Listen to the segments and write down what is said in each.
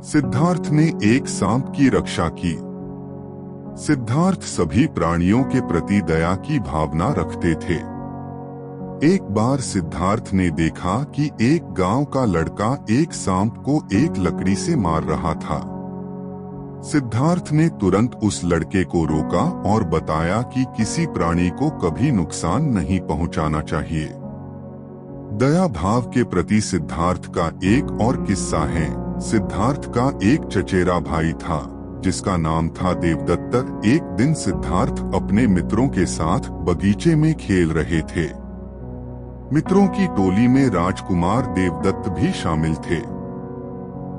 सिद्धार्थ ने एक सांप की रक्षा की। सिद्धार्थ सभी प्राणियों के प्रति दया की भावना रखते थे। एक बार सिद्धार्थ ने देखा कि एक गांव का लड़का एक सांप को एक लकड़ी से मार रहा था। सिद्धार्थ ने तुरंत उस लड़के को रोका और बताया कि किसी प्राणी को कभी नुकसान नहीं पहुंचाना चाहिए। दया भाव के प्रति सिद्धार्थ का एक और किस्सा है। सिद्धार्थ का एक चचेरा भाई था जिसका नाम था देवदत्त। एक दिन सिद्धार्थ अपने मित्रों के साथ बगीचे में खेल रहे थे। मित्रों की टोली में राजकुमार देवदत्त भी शामिल थे।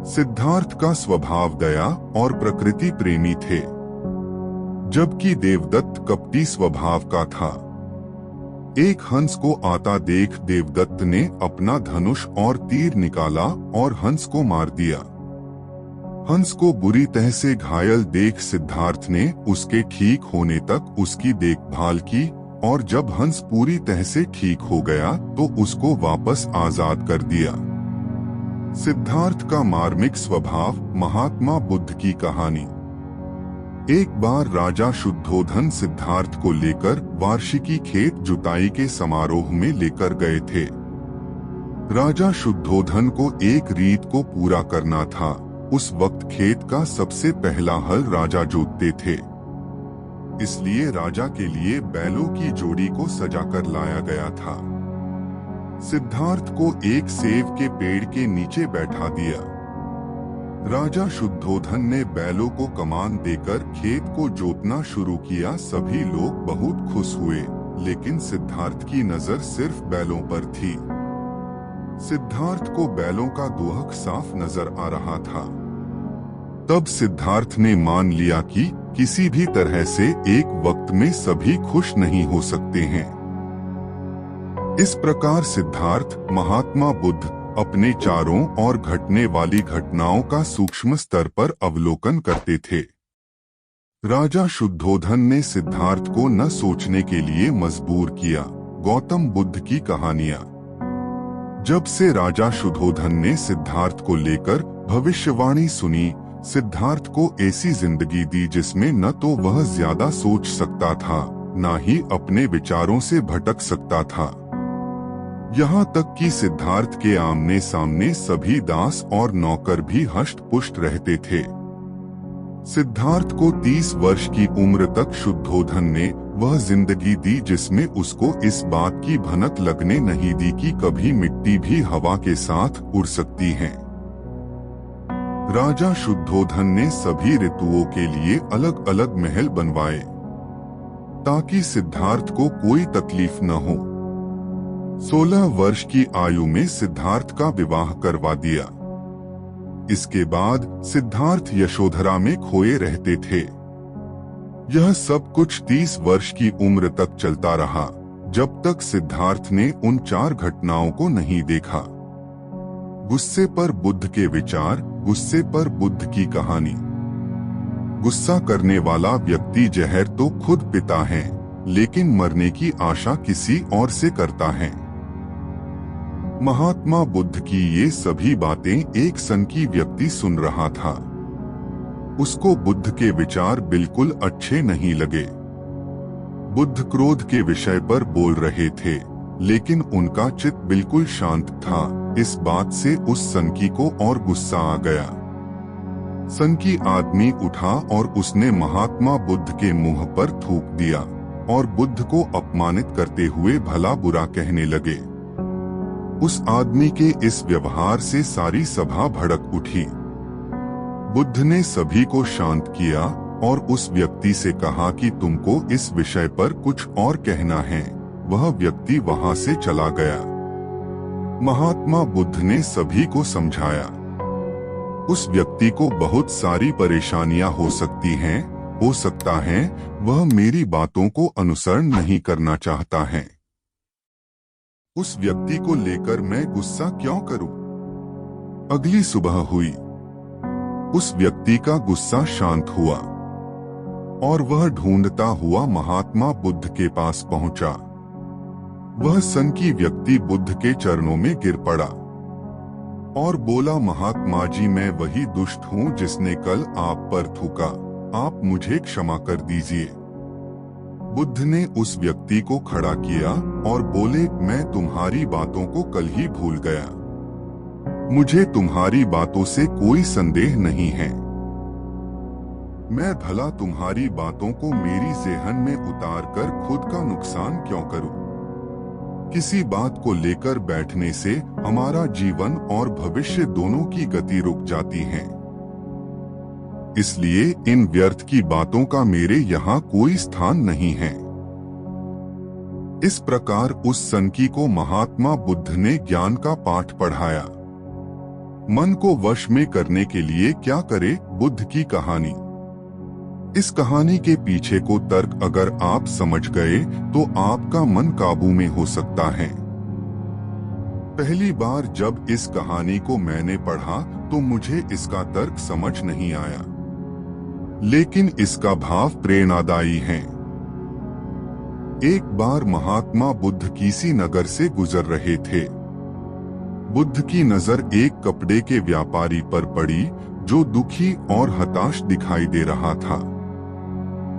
सिद्धार्थ का स्वभाव दया और प्रकृति प्रेमी थे, जबकि देवदत्त कपटी स्वभाव का था। एक हंस को आता देख देवदत्त ने अपना धनुष और तीर निकाला और हंस को मार दिया। हंस को बुरी तरह से घायल देख सिद्धार्थ ने उसके ठीक होने तक उसकी देखभाल की और जब हंस पूरी तरह से ठीक हो गया तो उसको वापस आजाद कर दिया। सिद्धार्थ का मार्मिक स्वभाव। महात्मा बुद्ध की कहानी। एक बार राजा शुद्धोधन सिद्धार्थ को लेकर वार्षिकी खेत जुताई के समारोह में लेकर गए थे। राजा शुद्धोधन को एक रीत को पूरा करना था। उस वक्त खेत का सबसे पहला हल राजा जोतते थे, इसलिए राजा के लिए बैलों की जोड़ी को सजाकर लाया गया था। सिद्धार्थ को एक सेब के पेड़ के नीचे बैठा दिया। राजा शुद्धोधन ने बैलों को कमान देकर खेत को जोतना शुरू किया। सभी लोग बहुत खुश हुए, लेकिन सिद्धार्थ की नजर सिर्फ बैलों पर थी। सिद्धार्थ को बैलों का दुहक साफ नजर आ रहा था। तब सिद्धार्थ ने मान लिया कि किसी भी तरह से एक वक्त में सभी खुश नहीं हो सकते हैं। इस प्रकार सिद्धार्थ महात्मा बुद्ध अपने चारों ओर घटने वाली घटनाओं का सूक्ष्म स्तर पर अवलोकन करते थे। राजा शुद्धोधन ने सिद्धार्थ को न सोचने के लिए मजबूर किया। गौतम बुद्ध की कहानियां। जब से राजा शुद्धोधन ने सिद्धार्थ को लेकर भविष्यवाणी सुनी, सिद्धार्थ को ऐसी जिंदगी दी जिसमें न तो वह ज्यादा सोच सकता था, न ही अपने विचारों से भटक सकता था। यहाँ तक कि सिद्धार्थ के आमने सामने सभी दास और नौकर भी हष्ट पुष्ट रहते थे। सिद्धार्थ को 30 वर्ष की उम्र तक शुद्धोधन ने वह जिंदगी दी जिसमें उसको इस बात की भनक लगने नहीं दी कि कभी मिट्टी भी हवा के साथ उड़ सकती है। राजा शुद्धोधन ने सभी ऋतुओं के लिए अलग अलग महल बनवाए ताकि सिद्धार्थ को कोई तकलीफ न हो। 16 वर्ष की आयु में सिद्धार्थ का विवाह करवा दिया। इसके बाद सिद्धार्थ यशोधरा में खोए रहते थे। यह सब कुछ 30 वर्ष की उम्र तक चलता रहा, जब तक सिद्धार्थ ने उन 4 घटनाओं को नहीं देखा। गुस्से पर बुद्ध के विचार। गुस्से पर बुद्ध की कहानी। गुस्सा करने वाला व्यक्ति जहर तो खुद पीता है, लेकिन मरने की आशा किसी और से करता है। महात्मा बुद्ध की ये सभी बातें एक सनकी व्यक्ति सुन रहा था। उसको बुद्ध के विचार बिल्कुल अच्छे नहीं लगे। बुद्ध क्रोध के विषय पर बोल रहे थे, लेकिन उनका चित्त बिल्कुल शांत था। इस बात से उस सनकी को और गुस्सा आ गया। सनकी आदमी उठा और उसने महात्मा बुद्ध के मुंह पर थूक दिया और बुद्ध को अपमानित करते हुए भला बुरा कहने लगे। उस आदमी के इस व्यवहार से सारी सभा भड़क उठी। बुद्ध ने सभी को शांत किया और उस व्यक्ति से कहा कि तुमको इस विषय पर कुछ और कहना है। वह व्यक्ति वहां से चला गया। महात्मा बुद्ध ने सभी को समझाया, उस व्यक्ति को बहुत सारी परेशानियां हो सकती हैं, हो सकता है वह मेरी बातों को अनुसरण नहीं करना चाहता है। उस व्यक्ति को लेकर मैं गुस्सा क्यों करूं? अगली सुबह हुई। उस व्यक्ति का गुस्सा शांत हुआ और वह ढूंढता हुआ महात्मा बुद्ध के पास पहुंचा। वह सनकी व्यक्ति बुद्ध के चरणों में गिर पड़ा और बोला, महात्मा जी, मैं वही दुष्ट हूँ जिसने कल आप पर थूका, आप मुझे क्षमा कर दीजिए। बुद्ध ने उस व्यक्ति को खड़ा किया और बोले, मैं तुम्हारी बातों को कल ही भूल गया। मुझे तुम्हारी बातों से कोई संदेह नहीं है। मैं भला तुम्हारी बातों को मेरी ज़हन में उतार कर खुद का नुकसान क्यों करूं? किसी बात को लेकर बैठने से हमारा जीवन और भविष्य दोनों की गति रुक जाती है। इसलिए इन व्यर्थ की बातों का मेरे यहाँ कोई स्थान नहीं है। इस प्रकार उस सनकी को महात्मा बुद्ध ने ज्ञान का पाठ पढ़ाया। मन को वश में करने के लिए क्या करे, बुद्ध की कहानी। इस कहानी के पीछे को तर्क अगर आप समझ गए तो आपका मन काबू में हो सकता है। पहली बार जब इस कहानी को मैंने पढ़ा तो मुझे इसका तर्क समझ नहीं आया, लेकिन इसका भाव प्रेरणादायी है। एक बार महात्मा बुद्ध किसी नगर से गुजर रहे थे। बुद्ध की नजर एक कपड़े के व्यापारी पर पड़ी जो दुखी और हताश दिखाई दे रहा था।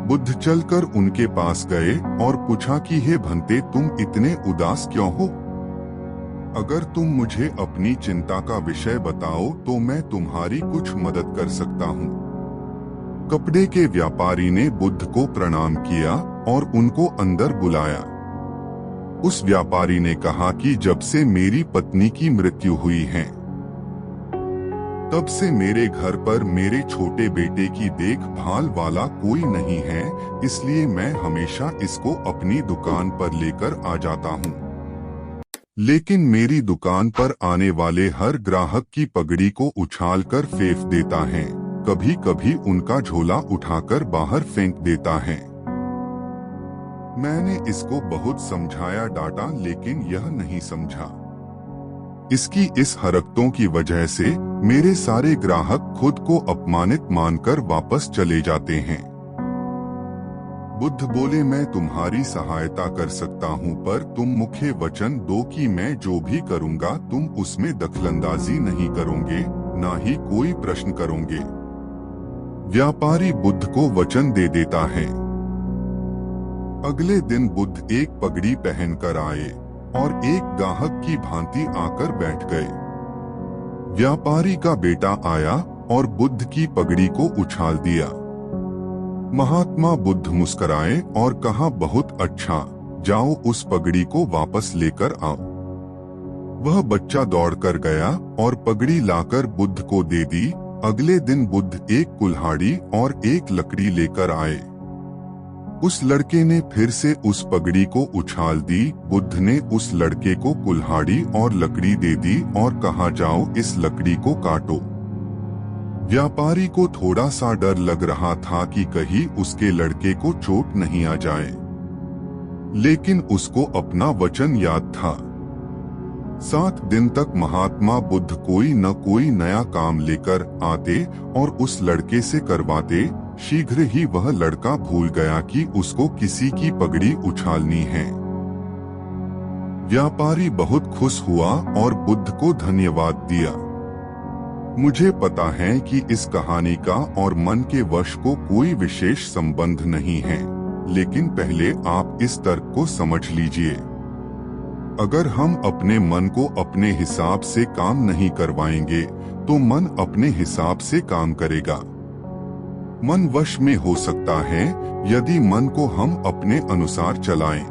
बुद्ध चलकर उनके पास गए और पूछा कि हे भंते, तुम इतने उदास क्यों हो? अगर तुम मुझे अपनी चिंता का विषय बताओ तो मैं तुम्हारी कुछ मदद कर सकता हूँ। कपड़े के व्यापारी ने बुद्ध को प्रणाम किया और उनको अंदर बुलाया। उस व्यापारी ने कहा कि जब से मेरी पत्नी की मृत्यु हुई है, तब से मेरे घर पर मेरे छोटे बेटे की देखभाल वाला कोई नहीं है, इसलिए मैं हमेशा इसको अपनी दुकान पर लेकर आ जाता हूँ। लेकिन मेरी दुकान पर आने वाले हर ग्राहक की पगड़ी को उछालकर फेंक देता है, कभी कभी उनका झोला उठाकर बाहर फेंक देता है। मैंने इसको बहुत समझाया, डांटा, लेकिन यह नहीं समझा। इसकी इस हरकतों की वजह से मेरे सारे ग्राहक खुद को अपमानित मानकर वापस चले जाते हैं। बुद्ध बोले, मैं तुम्हारी सहायता कर सकता हूँ, पर तुम मुखे वचन दो कि मैं जो भी करूँगा तुम उसमें दखलंदाजी नहीं करोगे, ना ही कोई प्रश्न करोगे। व्यापारी बुद्ध को वचन दे देता है। अगले दिन बुद्ध एक पगड़ी पहनकर आए और एक ग्राहक की भांति आकर बैठ गए। व्यापारी का बेटा आया और बुद्ध की पगड़ी को उछाल दिया। महात्मा बुद्ध मुस्कुराए और कहा, बहुत अच्छा, जाओ उस पगड़ी को वापस लेकर आओ। वह बच्चा दौड़कर गया और पगड़ी लाकर बुद्ध को दे दी। अगले दिन बुद्ध एक कुल्हाड़ी और एक लकड़ी लेकर आए। उस लड़के ने फिर से उस पगड़ी को उछाल दी। बुद्ध ने उस लड़के को कुल्हाड़ी और लकड़ी दे दी और कहा, जाओ इस लकड़ी को काटो। व्यापारी को थोड़ा सा डर लग रहा था कि कहीं उसके लड़के को चोट नहीं आ जाए, लेकिन उसको अपना वचन याद था। 7 दिन तक महात्मा बुद्ध कोई न कोई नया काम लेकर आते और उस लड़के से करवाते। शीघ्र ही वह लड़का भूल गया कि उसको किसी की पगड़ी उछालनी है। व्यापारी बहुत खुश हुआ और बुद्ध को धन्यवाद दिया। मुझे पता है कि इस कहानी का और मन के वश को कोई विशेष संबंध नहीं है, लेकिन पहले आप इस तर्क को समझ लीजिए। अगर हम अपने मन को अपने हिसाब से काम नहीं करवाएंगे तो मन अपने हिसाब से काम करेगा। मन वश में हो सकता है यदि मन को हम अपने अनुसार चलाएं।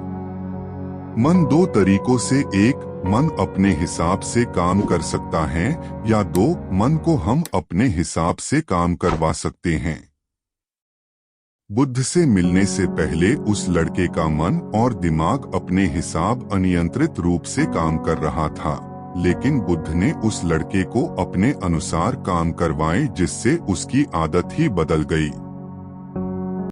मन 2 तरीकों से, एक, मन अपने हिसाब से काम कर सकता है, या 2, मन को हम अपने हिसाब से काम करवा सकते हैं। बुद्ध से मिलने से पहले उस लड़के का मन और दिमाग अपने हिसाब अनियंत्रित रूप से काम कर रहा था, लेकिन बुद्ध ने उस लड़के को अपने अनुसार काम करवाए, जिससे उसकी आदत ही बदल गई।